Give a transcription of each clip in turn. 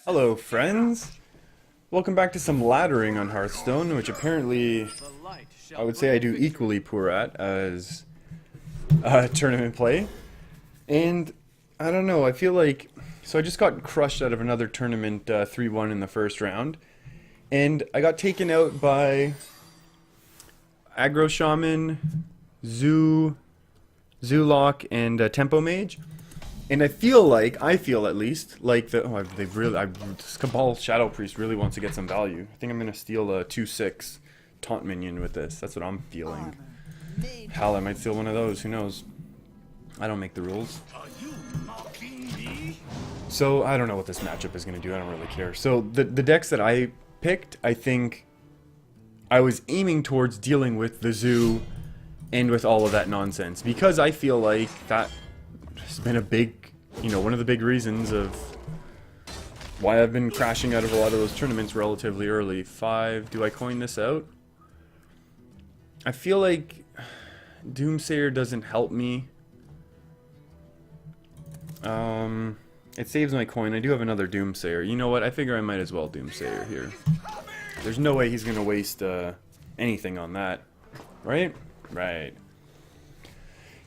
Hello, friends. Welcome back to some laddering on Hearthstone, which apparently I would say I do equally poor at as tournament play. And I don't know, I feel like... So I just got crushed out of another tournament 3-1 in the first round. And I got taken out by Aggro Shaman, Zulok, and Tempo Mage. And I feel at least, like they've really, this Cabal Shadow Priest really wants to get some value. I think I'm gonna steal a 2/6 taunt minion with this. That's what I'm feeling. Hell, I might steal one of those. Who knows? I don't make the rules. So I don't know what this matchup is gonna do. I don't really care. So the decks that I picked, I think I was aiming towards dealing with the Zoo and with all of that nonsense because I feel like that has been a big, one of the big reasons of why I've been crashing out of a lot of those tournaments relatively early. 5, do I coin this out? I feel like Doomsayer doesn't help me. It saves my coin. I do have another Doomsayer. You know what? I figure I might as well Doomsayer here. There's no way he's going to waste anything on that. Right? Right.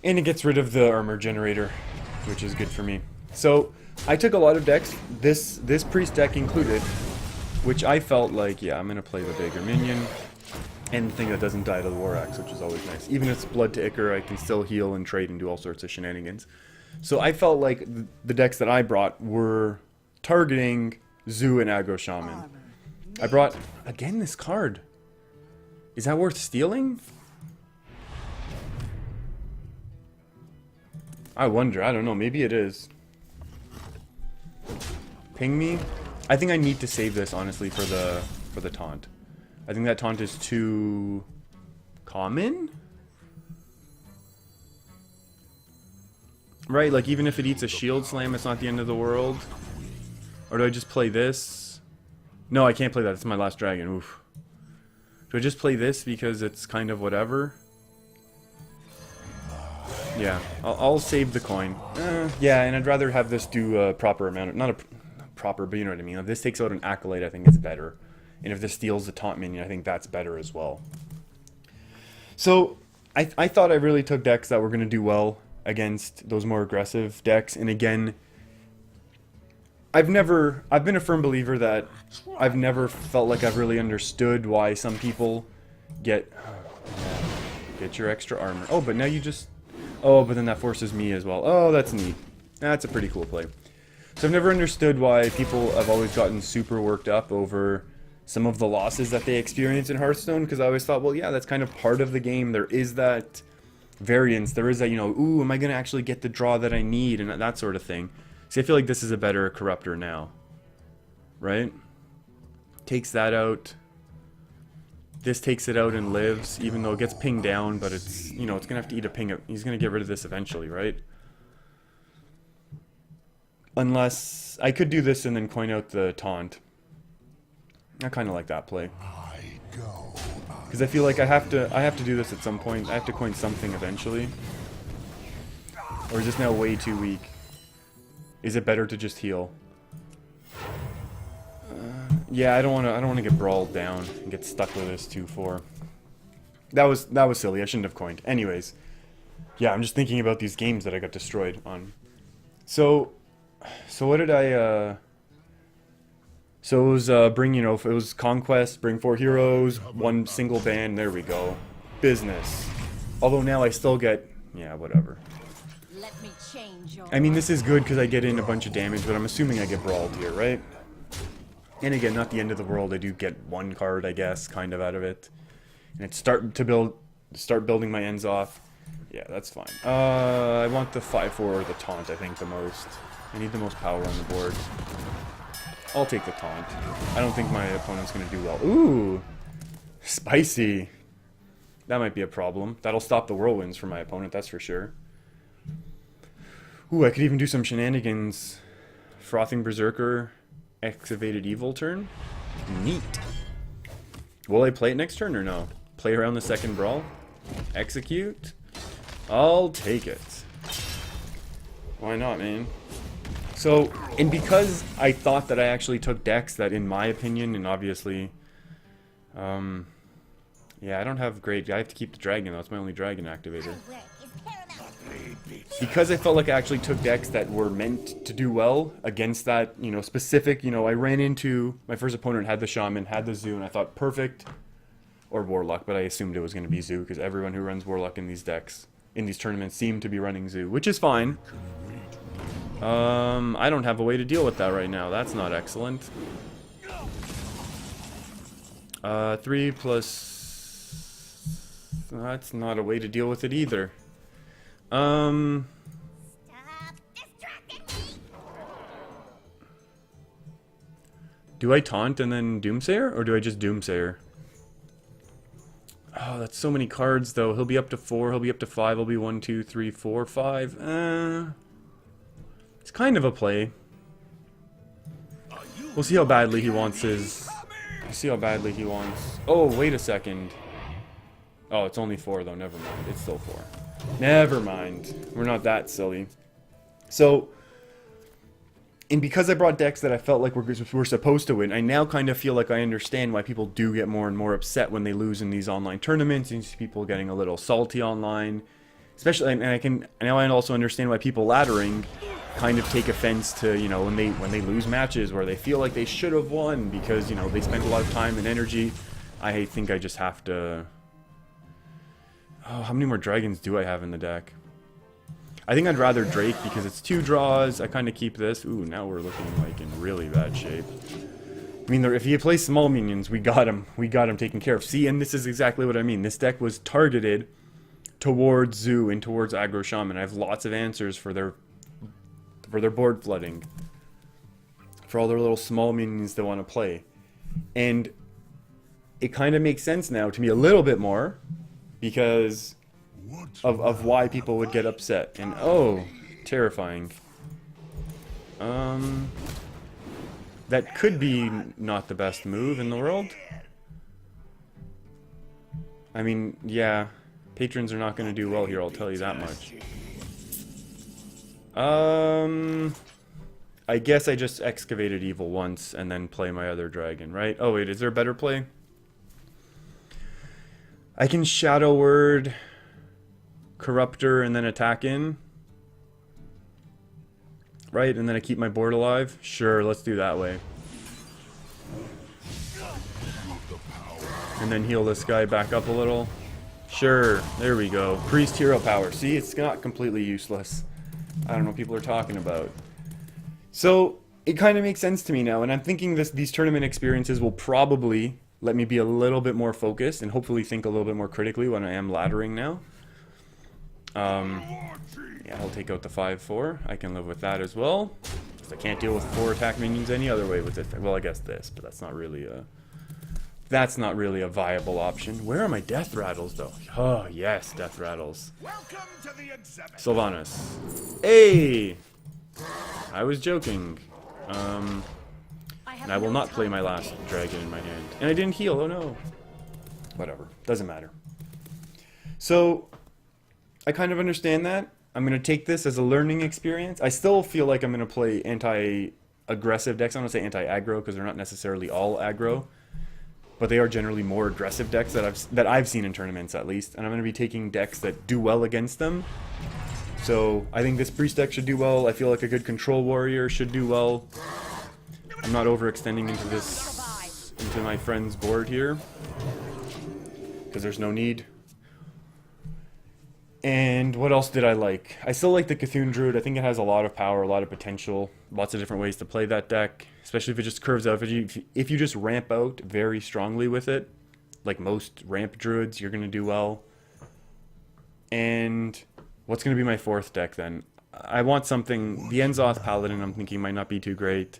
And it gets rid of the armor generator, which is good for me. So, I took a lot of decks, this priest deck included, which I felt like, yeah, I'm going to play the bigger minion, and the thing that doesn't die to the War Axe, which is always nice. Even if it's Blood to Ichor, I can still heal and trade and do all sorts of shenanigans. So I felt like the decks that I brought were targeting Zoo and Aggro Shaman. I brought, again, this card. Is that worth stealing? I wonder. I don't know. Maybe it is. Ping me. I think I need to save this, honestly, for the taunt. I think that taunt is too common? Right, like even if it eats a shield slam, it's not the end of the world. Or do I just play this? No, I can't play that. It's my last dragon. Oof. Do I just play this because it's kind of whatever? Yeah, I'll save the coin. Yeah, and I'd rather have this do a proper amount of, not a proper, but you know what I mean. If this takes out an Acolyte, I think it's better. And if this steals the taunt minion, I think that's better as well. So, I thought I really took decks that were going to do well against those more aggressive decks. And again, I've been a firm believer that I've never felt like I've really understood why some people get your extra armor. Oh, but now you just... Oh, but then that forces me as well. Oh, that's neat. That's a pretty cool play. So I've never understood why people have always gotten super worked up over some of the losses that they experience in Hearthstone, because I always thought, well, yeah, that's kind of part of the game. There is that variance. There is that, ooh, am I going to actually get the draw that I need, and that sort of thing. See, I feel like this is a better Corruptor now. Right? Takes that out. This takes it out and lives, even though it gets pinged down, but it's, it's going to have to eat a ping. He's going to get rid of this eventually, right? Unless, I could do this and then coin out the taunt. I kind of like that play. Because I feel like I have to do this at some point. I have to coin something eventually. Or is this now way too weak? Is it better to just heal? Yeah, I don't want to get brawled down and get stuck with this 2-4. That was silly. I shouldn't have coined. Anyways, yeah, I'm just thinking about these games that I got destroyed on. So what did I? So it was it was Conquest, bring 4 heroes, 1 single ban. There we go, business. Although now I still get, yeah, whatever. Let me change your... I mean, this is good because I get in a bunch of damage, but I'm assuming I get brawled here, right? And again, not the end of the world. I do get 1 card, I guess, kind of out of it. And it's start building my ends off. Yeah, that's fine. I want the 5-4 or the taunt, I think, the most. I need the most power on the board. I'll take the taunt. I don't think my opponent's going to do well. Ooh! Spicy! That might be a problem. That'll stop the whirlwinds for my opponent, that's for sure. Ooh, I could even do some shenanigans. Frothing Berserker... Excavated Evil turn? Neat. Will I play it next turn or no? Play around the second brawl? Execute? I'll take it. Why not, man? So, and because I thought that I actually took decks that, in my opinion, and obviously, yeah, I don't have great. I have to keep the dragon though. It's my only dragon activator. Because I felt like I actually took decks that were meant to do well against that, you know, specific. You know, I ran into my first opponent had the shaman, had the zoo, and I thought perfect, or warlock, but I assumed it was going to be zoo because everyone who runs warlock in these decks, in these tournaments, seemed to be running zoo, which is fine. I don't have a way to deal with that right now. That's not excellent. 3 plus... That's not a way to deal with it either. Stop distracting me. Do I taunt and then Doomsayer? Or do I just Doomsayer? Oh, that's so many cards, though. He'll be up to 4, he'll be up to 5, he'll be 1, 2, 3, 4, 5. It's kind of a play. We'll see how badly he wants his... We'll see how badly he wants... Oh, wait a second. Oh, it's only 4, though. Never mind. It's still 4. Never mind. We're not that silly. So... And because I brought decks that I felt like we're supposed to win, I now kind of feel like I understand why people do get more and more upset when they lose in these online tournaments. You see people getting a little salty online. Especially, and now I also understand why people laddering kind of take offense to, you know, when they lose matches where they feel like they should have won because, you know, they spent a lot of time and energy. I think I just have to... Oh, how many more dragons do I have in the deck? I think I'd rather Drake because it's 2 draws. I kind of keep this. Ooh, now we're looking like in really bad shape. I mean, if you play small minions, we got him. We got him taken care of. See, and this is exactly what I mean. This deck was targeted towards Zoo and towards Aggro Shaman. I have lots of answers for their board flooding. For all their little small minions they want to play. And it kind of makes sense now to me a little bit more because of why people would get upset. And oh, terrifying. That could be not the best move in the world. I mean, yeah, patrons are not going to do well here, I'll tell you that much. I guess I just excavated evil once and then play my other dragon, right? Oh wait, is there a better play? I can Shadow Word, Corruptor, and then attack in. Right, and then I keep my board alive? Sure, let's do that way. And then heal this guy back up a little. Sure, there we go. Priest hero power. See, it's not completely useless. I don't know what people are talking about. So, it kind of makes sense to me now, and I'm thinking these tournament experiences will probably let me be a little bit more focused and hopefully think a little bit more critically when I am laddering now. Yeah, I'll take out the 5/4. I can live with that as well. Because I can't deal with 4 attack minions any other way with it. Well, I guess this, but that's not really a viable option. Where are my death rattles though? Oh yes, death rattles. Welcome to the exhibit. Sylvanas. Hey! I was joking. And I will not play my last dragon in my hand. And I didn't heal, oh no. Whatever, doesn't matter. So, I kind of understand that. I'm going to take this as a learning experience. I still feel like I'm going to play anti-aggressive decks. I don't want to say anti-aggro because they're not necessarily all aggro. But they are generally more aggressive decks that I've seen in tournaments at least. And I'm going to be taking decks that do well against them. So I think this priest deck should do well. I feel like a good control warrior should do well. I'm not overextending into my friend's board here. Because there's no need. And what else did I like? I still like the Cthulhu Druid. I think it has a lot of power, a lot of potential. Lots of different ways to play that deck. Especially if it just curves out. If you just ramp out very strongly with it, like most ramp druids, you're going to do well. And what's going to be my 4th deck then? I want something... The Enzoth Paladin I'm thinking might not be too great.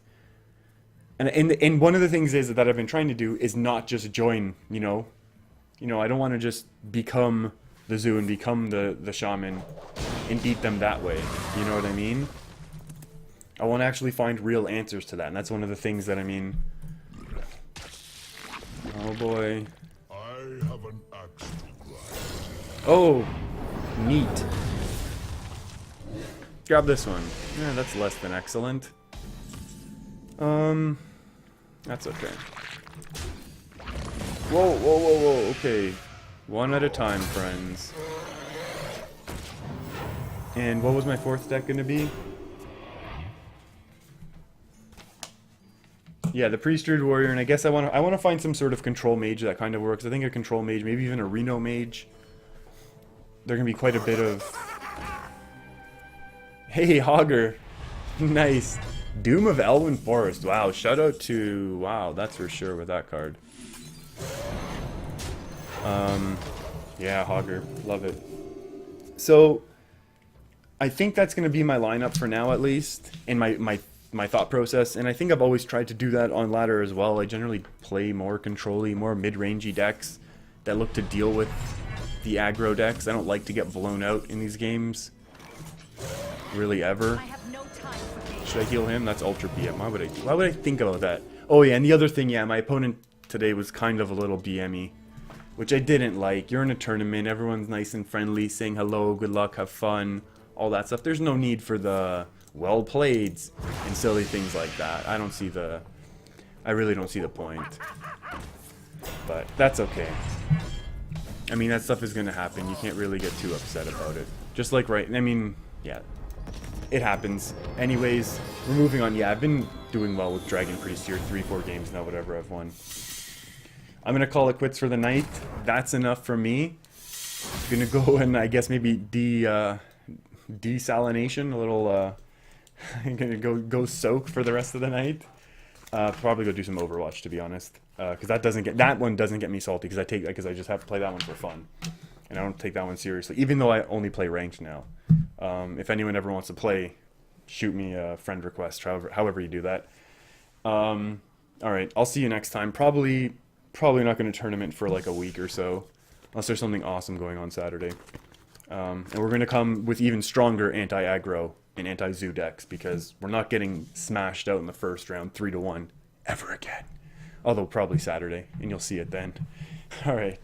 And one of the things is that I've been trying to do is not just join, you know. I don't want to just become the zoo and become the shaman and beat them that way. You know what I mean? I want to actually find real answers to that, and that's one of the things that I mean. Oh boy. I have an axe to grind. Oh, neat. Grab this one. Yeah, that's less than excellent. That's okay. Whoa, whoa, whoa, whoa, okay. One at a time, friends. And what was my fourth deck gonna be? Yeah, the Priest-Druid Warrior, and I guess I wanna find some sort of control mage that kind of works. I think a control mage, maybe even a Reno mage. There can be quite a bit of... Hey, Hogger! Nice! Doom of Elwyn Forest. Wow, shout out to... Wow, that's for sure with that card. Yeah, Hogger. Love it. So, I think that's going to be my lineup for now, at least, in my thought process. And I think I've always tried to do that on ladder as well. I generally play more control-y, more mid-rangey decks that look to deal with the aggro decks. I don't like to get blown out in these games. Really, ever. Should I heal him? That's Ultra BM. Why would I think about that? Oh yeah, and the other thing, yeah, my opponent today was kind of a little BM-y, which I didn't like. You're in a tournament, everyone's nice and friendly, saying hello, good luck, have fun, all that stuff. There's no need for the well played and silly things like that. I really don't see the point. But that's okay. I mean, that stuff is gonna happen. You can't really get too upset about it. Just like yeah. It happens. Anyways, we're moving on. Yeah, I've been doing well with Dragon Priest here. 3-4 games now, whatever I've won. I'm going to call it quits for the night. That's enough for me. I'm going to go and I guess maybe desalination. A little, I'm going to go soak for the rest of the night. Probably go do some Overwatch, to be honest. Because that one doesn't get me salty because I just have to play that one for fun. And I don't take that one seriously, even though I only play ranked now. If anyone ever wants to play, shoot me a friend request, however you do that. Alright, I'll see you next time. Probably not going to tournament for like a week or so, unless there's something awesome going on Saturday. And we're going to come with even stronger anti-aggro and anti-zoo decks, because we're not getting smashed out in the first round 3-1 ever again. Although probably Saturday, and you'll see it then. Alright.